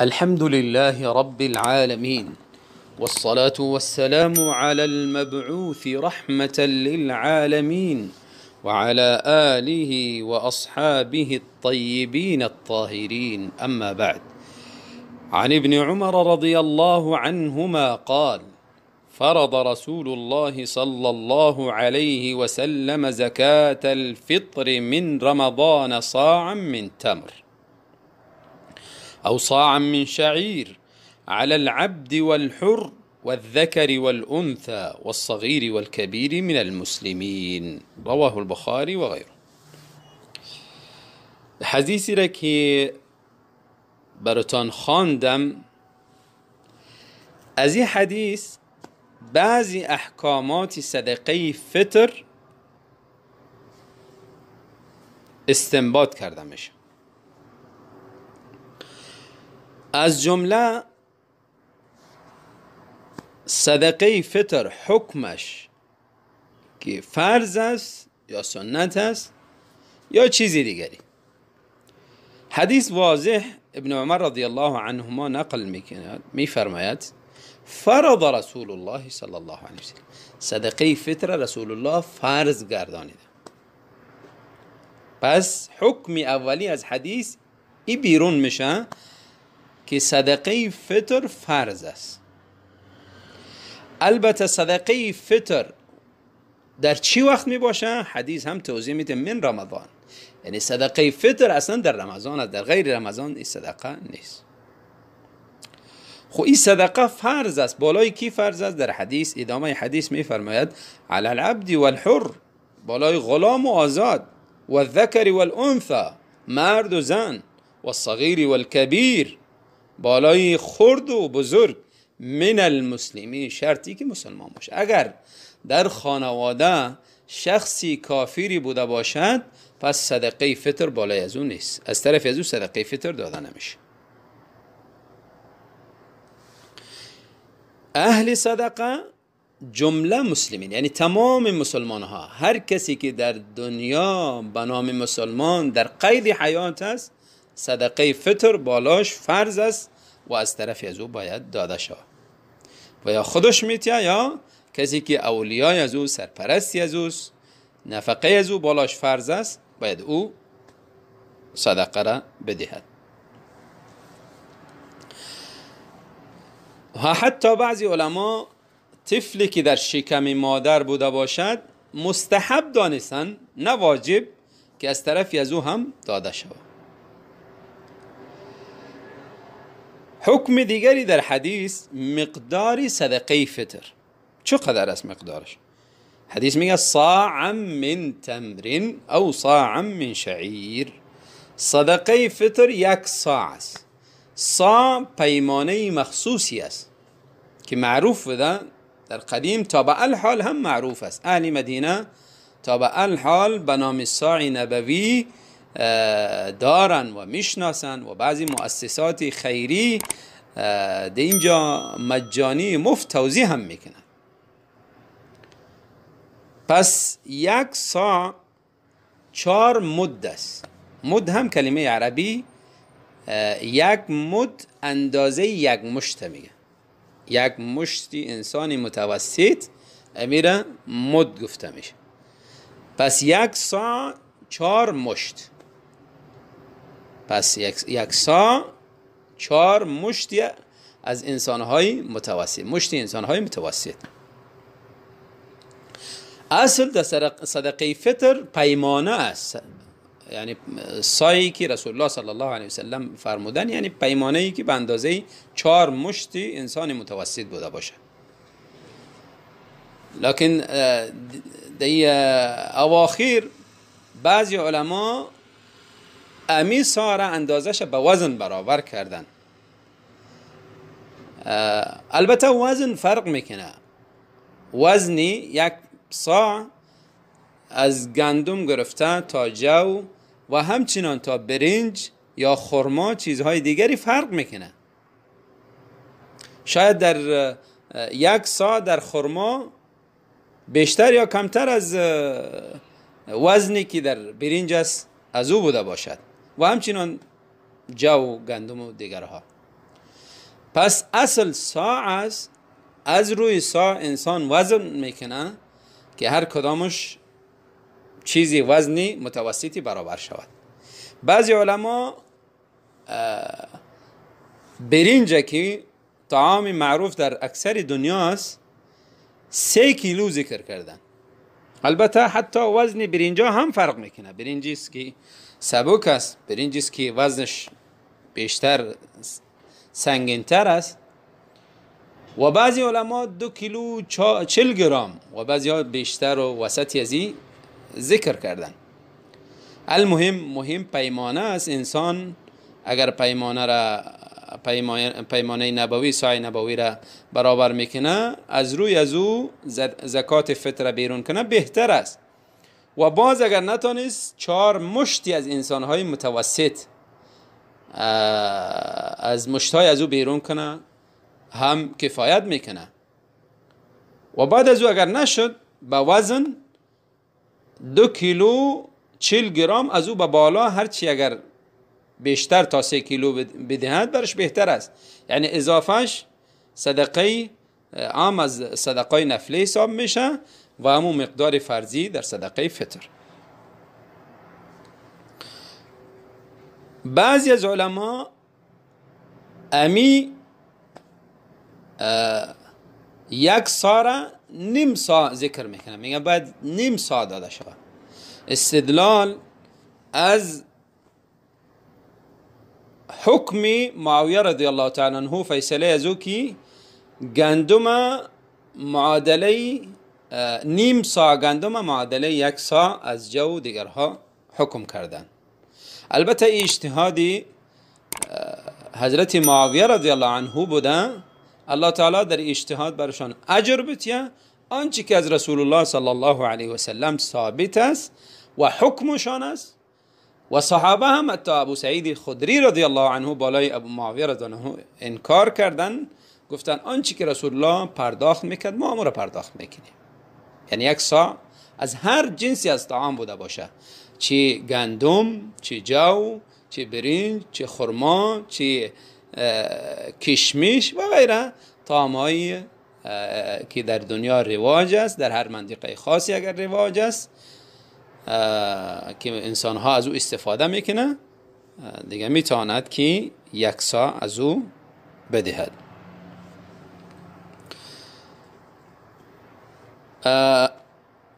الحمد لله رب العالمين، والصلاة والسلام على المبعوث رحمة للعالمين وعلى آله وأصحابه الطيبين الطاهرين. أما بعد، عن ابن عمر رضي الله عنهما قال: فرض رسول الله صلى الله عليه وسلم زكاة الفطر من رمضان صاعا من تمر أو صاعا من شعير على العبد والحر والذكر والأنثى والصغير والكبير من المسلمين. رواه البخاري وغيره. حدیثی را که براتان خواندم، از این حدیث بعضی احکامات صدقه فطر استنباط کرده میشه. از جمله صدقه فطر حکمش که فرض است یا سنت است یا چیزی دیگری. حدیث واضح ابن عمر رضی الله عنهما نقل میفرماید: فرض رسول الله صلی الله علیه وسلم، صدقه فطر رسول الله فرض گردانیده. پس حکم اولی از حدیث این بیرون میشه که صدقه فطر فرض است. البته صدقه فطر در چی وقت می باشه؟ حدیث هم توضیح میده: من رمضان. یعنی صدقه فطر اصلا در رمضان است، در غیر رمضان این صدقه نیست. خب این صدقه فرض است. بالای کی فرض است؟ در حدیث ادامه حدیث می فرماید: علی العبد والحر، بالای غلام و آزاد، و الذکر والانثى، مرد و زن، و الصغیر والکبیر، بالای خرد و بزرگ، من المسلمین، شرطی که مسلمان باشه. اگر در خانواده شخصی کافری بوده باشد، پس صدقه فطر بالای از اون نیست، از طرف از اون صدقه فطر داده نمیشه. اهل صدقه جمله مسلمین، یعنی تمام مسلمان ها، هر کسی که در دنیا به نام مسلمان در قید حیات است، صدقه فطر بالاش فرض است و از طرف از او باید داده شود. و یا خودش میتیه یا کسی که اولیای از او، سرپرستی از او، نفقه از او بالاش فرض است، باید او صدقه را بدهد. و حتی بعضی علما طفلی که در شکم مادر بوده باشد مستحب دانستن، نه واجب، که از طرفی از او هم داده شود. حکم دیگری در حدیث مقدار صدقه فطر. چقدر است مقدارش؟ حدیث میگه: صاعا من تمر او صاعا من شعیر. صدقه فطر یک صاع است. صاع پیمانه مخصوصی است که معروف بوده در قدیم، تا به الحال هم معروف است. اهل مدینه تا به الحال به نام صاع نبوی دارن و میشناسن و بعضی مؤسسات خیری در اینجا مجانی مفت توزیع هم میکنن. پس یک صاع 4 مد است. مد هم کلمه عربی، یک مد اندازه یک مشت میگه. یک مشتی انسانی متوسط امیره مد گفته میشه. پس یک صاع 4 مشت. پس یک صاع 4 مشتی از انسانهای متوسط، مشتی انسانهای متوسط. اصل در صدقه فطر پیمانه است، یعنی صاعی که رسول الله صلی الله علیه وسلم فرمودن، یعنی پیمانه‌ای که به اندازه 4 مشتی انسان متوسط بوده باشه. لکن در اواخر بعضی علما امی صاع را اندازش به وزن برابر کردن. البته وزن فرق میکنه. وزنی یک صاع از گندم گرفته تا جو و همچنان تا برنج یا خرما چیزهای دیگری فرق میکنه. شاید در یک صاع در خرما بیشتر یا کمتر از وزنی که در برنج است از او بوده باشد و همچنان جو، گندم و دیگرها. پس اصل سا است، از روی سا انسان وزن میکنه که هر کدامش چیزی وزنی متوسطی برابر شود. بعضی علما برنج که طعام معروف در اکثر دنیا است 3 کیلو ذکر کردن. البته حتی وزن برنجا هم فرق میکنه. برنجی است که سبک است، برنجی است که وزنش بیشتر سنگین‌تر است و بعضی علما 2 کیلو 40 گرم و بعضی ها بیشتر و وسطی از این ذکر کردن. مهم پیمانه است. انسان اگر پیمانه نبوی، سعی نبوی را برابر میکنه، از روی از او زکات فطر بیرون کنه بهتر است. و باز اگر نتونست 4 مشتی از انسانهای متوسط از مشتهای از او بیرون کنه هم کفایت میکنه. و بعد از او اگر نشد به وزن 2 کیلو 40 گرم از او به بالا هرچی اگر بیشتر تا 3 کیلو بدهد برش بهتر است. یعنی اضافهش صدقه عام از صدقه نفلی حساب میشه و همون مقدار فرضی در صدقه فطر. بعضی از علما امی 1 سا را نیم سا ذکر میکنه، میگه باید نیم سا داده شود. استدلال از حکم معاویه رضی الله تعالی عنه، فیصله از او که گندم معادله نیم سا گندم معادله 1 سا از جو دیگرها حکم کردن. البته اجتهادی حضرت معاویه رضی الله عنه بوده، الله تعالی در اجتهاد برشان اجر بتیه. آنچه که از رسول الله صلی الله علیه و سلم ثابت است و حکمشان است و صحابه هم حتی ابو سعید خدری رضی الله عنه بالای ابو معاویه رضی الله عنه انکار کردن، گفتن آنچه که رسول الله پرداخت میکرد ما هم را پرداخت میکنیم. یعنی 1 سا از هر جنسی از طعام بوده باشه، چه گندم، چه جو، چه برنج، چه خرما، چه کشمش و غیره، طعامایی که در دنیا رواج است، در هر منطقه خاصی اگر رواج است که انسان ها از او استفاده میکنه، دیگه میتواند که 1 سا از او بدهد.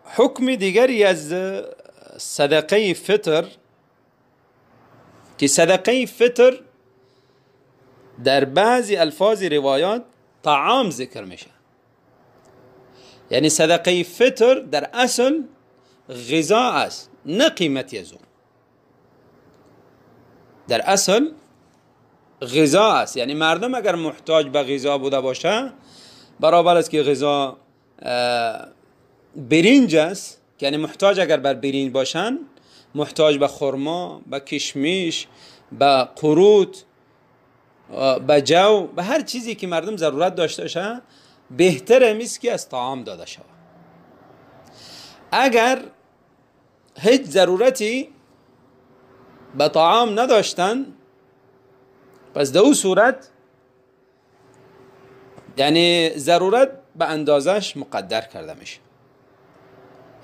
حکم دیگری از صدقه فطر که صدقه فطر در بعضی الفاظ روایات طعام ذکر میشه. یعنی صدقه فطر در اصل غذا است، نه قیمتی از اون. در اصل غذا است. یعنی مردم اگر محتاج به غذا بوده باشه، برابر است که غذا برنج است، یعنی محتاج اگر بر برنج باشن، محتاج به خرما، به کشمش، به قروت، به جو، به هر چیزی که مردم ضرورت داشته باشه، بهتر همیست که از طعام داده شود. اگر هیچ ضرورتی به طعام نداشتن، پس در اون صورت یعنی ضرورت به اندازش مقدر کرده میشه.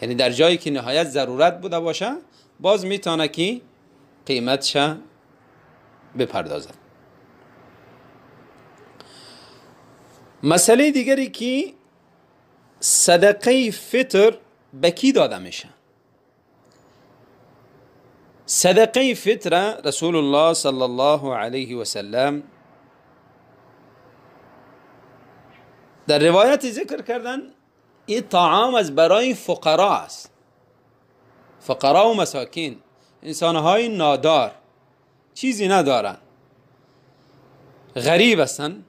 یعنی در جایی که نهایت ضرورت بوده باشه، باز میتونه که قیمتش بپردازه. مسئله دیگری که صدقه فطر به کی داده میشه؟ صدقه فطر رسول الله صلی الله علیه و سلم در روایت ذکر کردن این طعام از برای فقرا است. فقرا و مساکین، انسانهای نادار، چیزی ندارن، غریب هستن،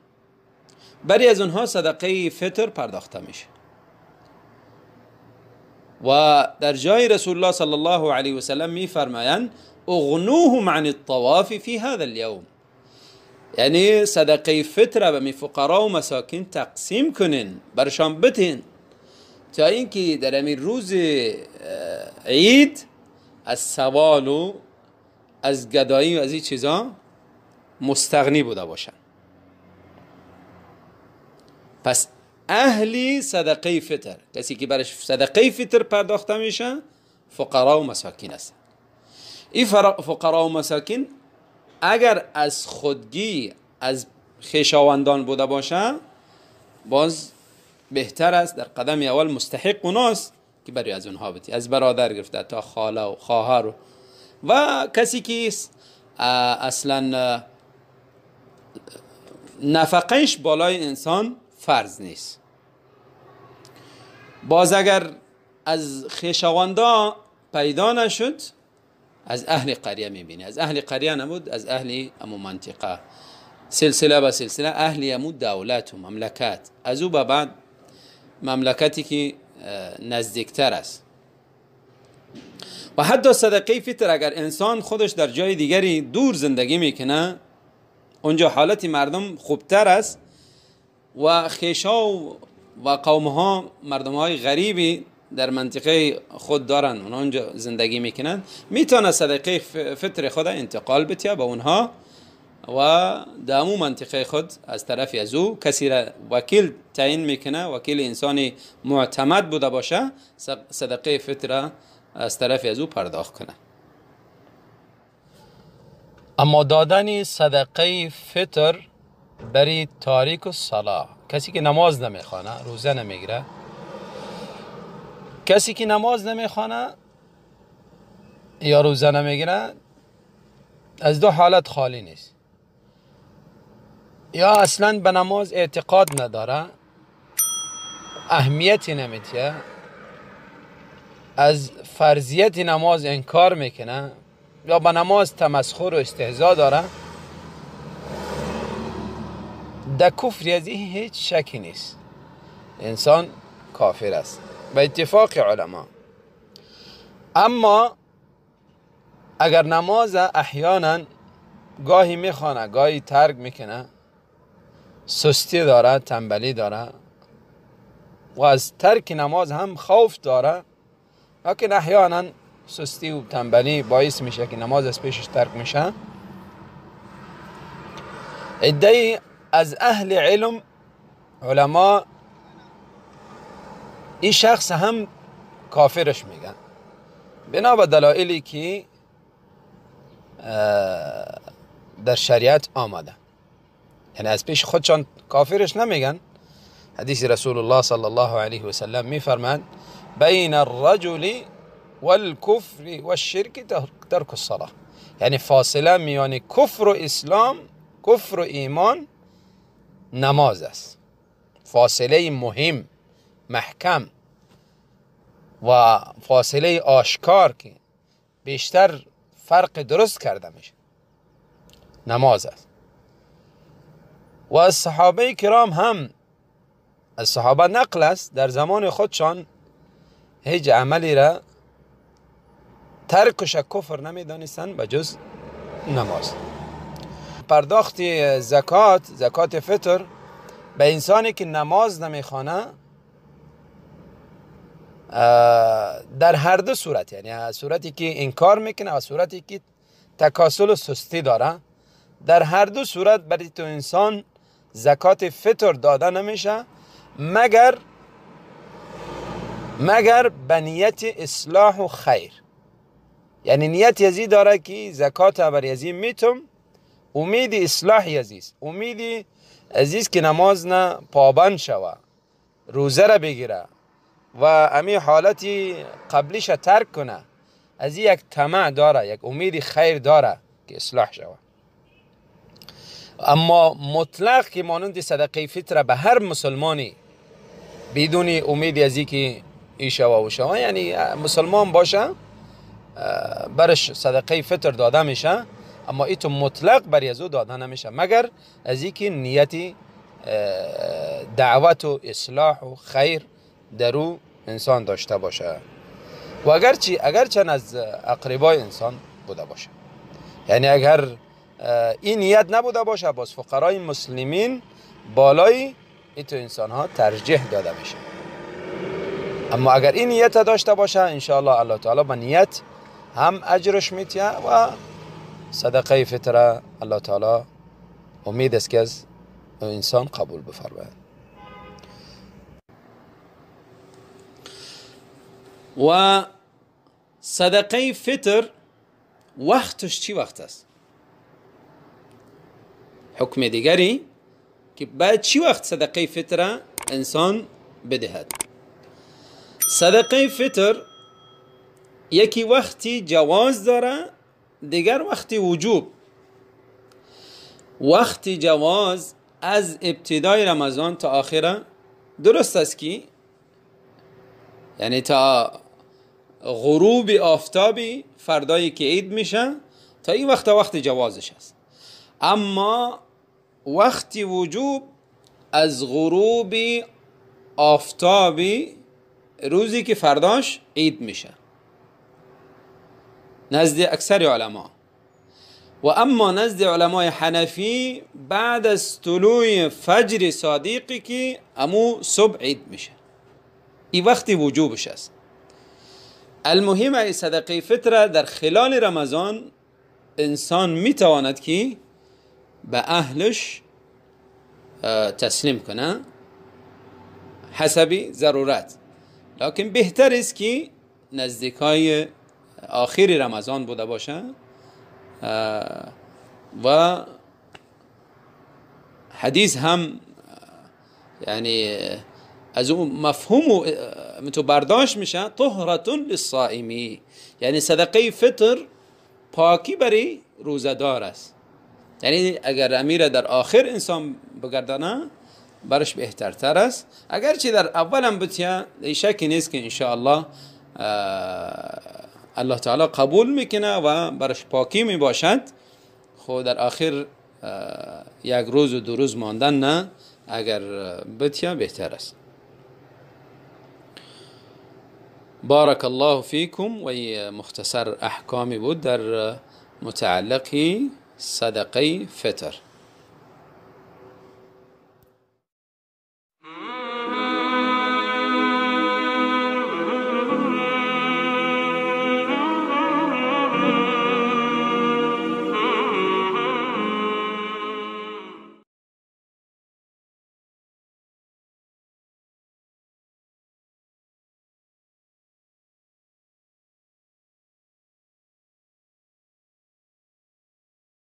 برای از اونها صدقه فطر پرداخته میشه. و در جای رسول الله صلی الله علیه و سلم میفرمایند اغنوهم عن الطواف فی هذا اليوم، یعنی صدقه فطر به فقرا و مساکین تقسیم کنین، برشان بتین، تا اینکه در همین روز عید از سوال و از گدایی و از این چیزا مستغنی بوده باشن. پس اهلی صدقه فطر، کسی که برش صدقه فطر پرداخته میشه، فقرا و مساکین است. این فقرا و مساکین اگر از خودگی از خویشاوندان بوده باشه، باز بهتر است در قدم اول مستحق اوناست که برای از اونها بتی، از برادر گرفته تا خاله و خواهر و کسی که اصلا نفقش بالای انسان فرض نیست. باز اگر از خویشاوندا پیدا نشد، از اهل قریه میبینی. از اهل قریه نبود، از اهل امو منطقه، سلسله به سلسله اهل امو دولت و مملکت، از او به بعد مملکتی که نزدیکتر است. و حتی صدقه فطر اگر انسان خودش در جای دیگری دور زندگی میکنه، اونجا حالت مردم خوبتر است و خیشا و قومها مردمهای غریبی در منطقه خود دارن، اونها اونجا زندگی میکنن، میتونه صدقه فطر خود انتقال بده به اونها و در امو منطقه خود از طرف از او کسی را وکیل تعیین میکنه، وکیل انسانی معتمد بوده باشه، صدقه فطر از طرف از او پرداخت کنه. اما دادن صدقه فطر برای تاریک الصلاة، کسی که نماز نمیخوانه، روزه نمیگیره، کسی که نماز نمیخوانه یا روزه نمیگیره، از دو حالت خالی نیست. یا اصلا به نماز اعتقاد نداره، اهمیتی نمیده، از فرضیت نماز انکار میکنه، یا به نماز تمسخر و استهزا داره، در کفر از این هیچ شکی نیست، انسان کافر است به اتفاق علما. اما اگر نماز احیانا گاهی میخوانه گاهی ترک میکنه، سستی داره، تنبلی داره و از ترک نماز هم خوف داره، لیکن احیانا سستی و تنبلی باعث میشه که نماز از پیشش ترک میشه، عده‌ای از اهل علم علما این شخص هم کافرش میگن بنا به دلایلی که در شریعت آمده. یعنی از پیش خودشان کافرش نمیگن. حدیث رسول الله صلی الله علیه و سلم میفرماند بین الرجل والکفر والشرک ترک الصلاة، یعنی فاصله میان کفر و اسلام، کفر و ایمان نماز است. فاصله مهم، محکم و فاصله آشکار که بیشتر فرق درست کرده میشه نماز است. و از صحابه کرام هم، از صحابه نقل است در زمان خودشان هیچ عملی را ترکش کفر نمیدانستند به جز نماز. پرداخت زکات، زکات فطر به انسانی که نماز نمیخوانه در هر دو صورت، یعنی صورتی که انکار میکنه و صورتی که تکاسل و سستی داره، در هر دو صورت برای تو انسان زکات فطر داده نمیشه مگر به نیت اصلاح و خیر. یعنی نیت یزی داره که زکات بر یزی میتم، امید اصلاح یزیست، امید عزیز که نماز نه پابند شوه، روزه را بگیره و امی حالتی قبلیش ترک کنه، از یک طمع داره، یک امید خیر داره که اصلاح شوه. اما مطلق که مانند صدقه فطر به هر مسلمانی بدون امید ازی که ای شوه و شوه، یعنی مسلمان باشه برش صدقه فطر داده میشه، اما ایتو مطلق بر یزو داده نمیشه مگر از اینکه نیتی دعوت و اصلاح و خیر درو انسان داشته باشه و اگرچه از اقربای انسان بوده باشه. یعنی اگر این نیت نبوده باشه، باز فقرای مسلمین بالای ایتو انسان ها ترجیح داده میشه. اما اگر این نیت داشته باشه، انشاءالله الله تعالی با نیت هم اجرش میتیه و صدقه فطره الله تعالی امید است که از انسان قبول بفرماید. و صدقه فطر وقتش چی وقت است؟ حکم دیگری که باید چی وقت صدقه فطر انسان بدهد. صدقه فطر یکی وقتی جواز داره، دیگر وقتی وجوب. وقتی جواز از ابتدای رمضان تا آخره درست است که یعنی تا غروب آفتابی فردایی که عید میشه تا این وقت جوازش است. اما وقتی وجوب از غروب آفتابی روزی که فرداش عید میشه نزد اکثر علما. و اما نزد علمای حنفی بعد از طلوع فجر صادقی که امو صبح عید میشه، این وقتی وجوبش است. المهم ای صدقه فطر در خلال رمضان انسان میتواند که به اهلش تسلیم کنه حسب ضرورت، لکن بهتر است که نزدیکای آخر رمضان بوده باشه و حدیث هم یعنی از اون مفهوم تو برداشت میشه طهرة للصائمی، یعنی صدقه فطر پاکی برای روزدار است. یعنی اگر امیر در آخر انسان بگردانه برش بهترتر است، اگرچه در اول هم بتیه شکی نیست که انشاءالله الله تعالی قبول میکنه و برش پاکی میباشد. خود در آخر یک روز و 2 روز ماندن نه، اگر بتیه بهتر است. بارک الله فیکم. و مختصر احکامی بود در متعلق صدقه فطر.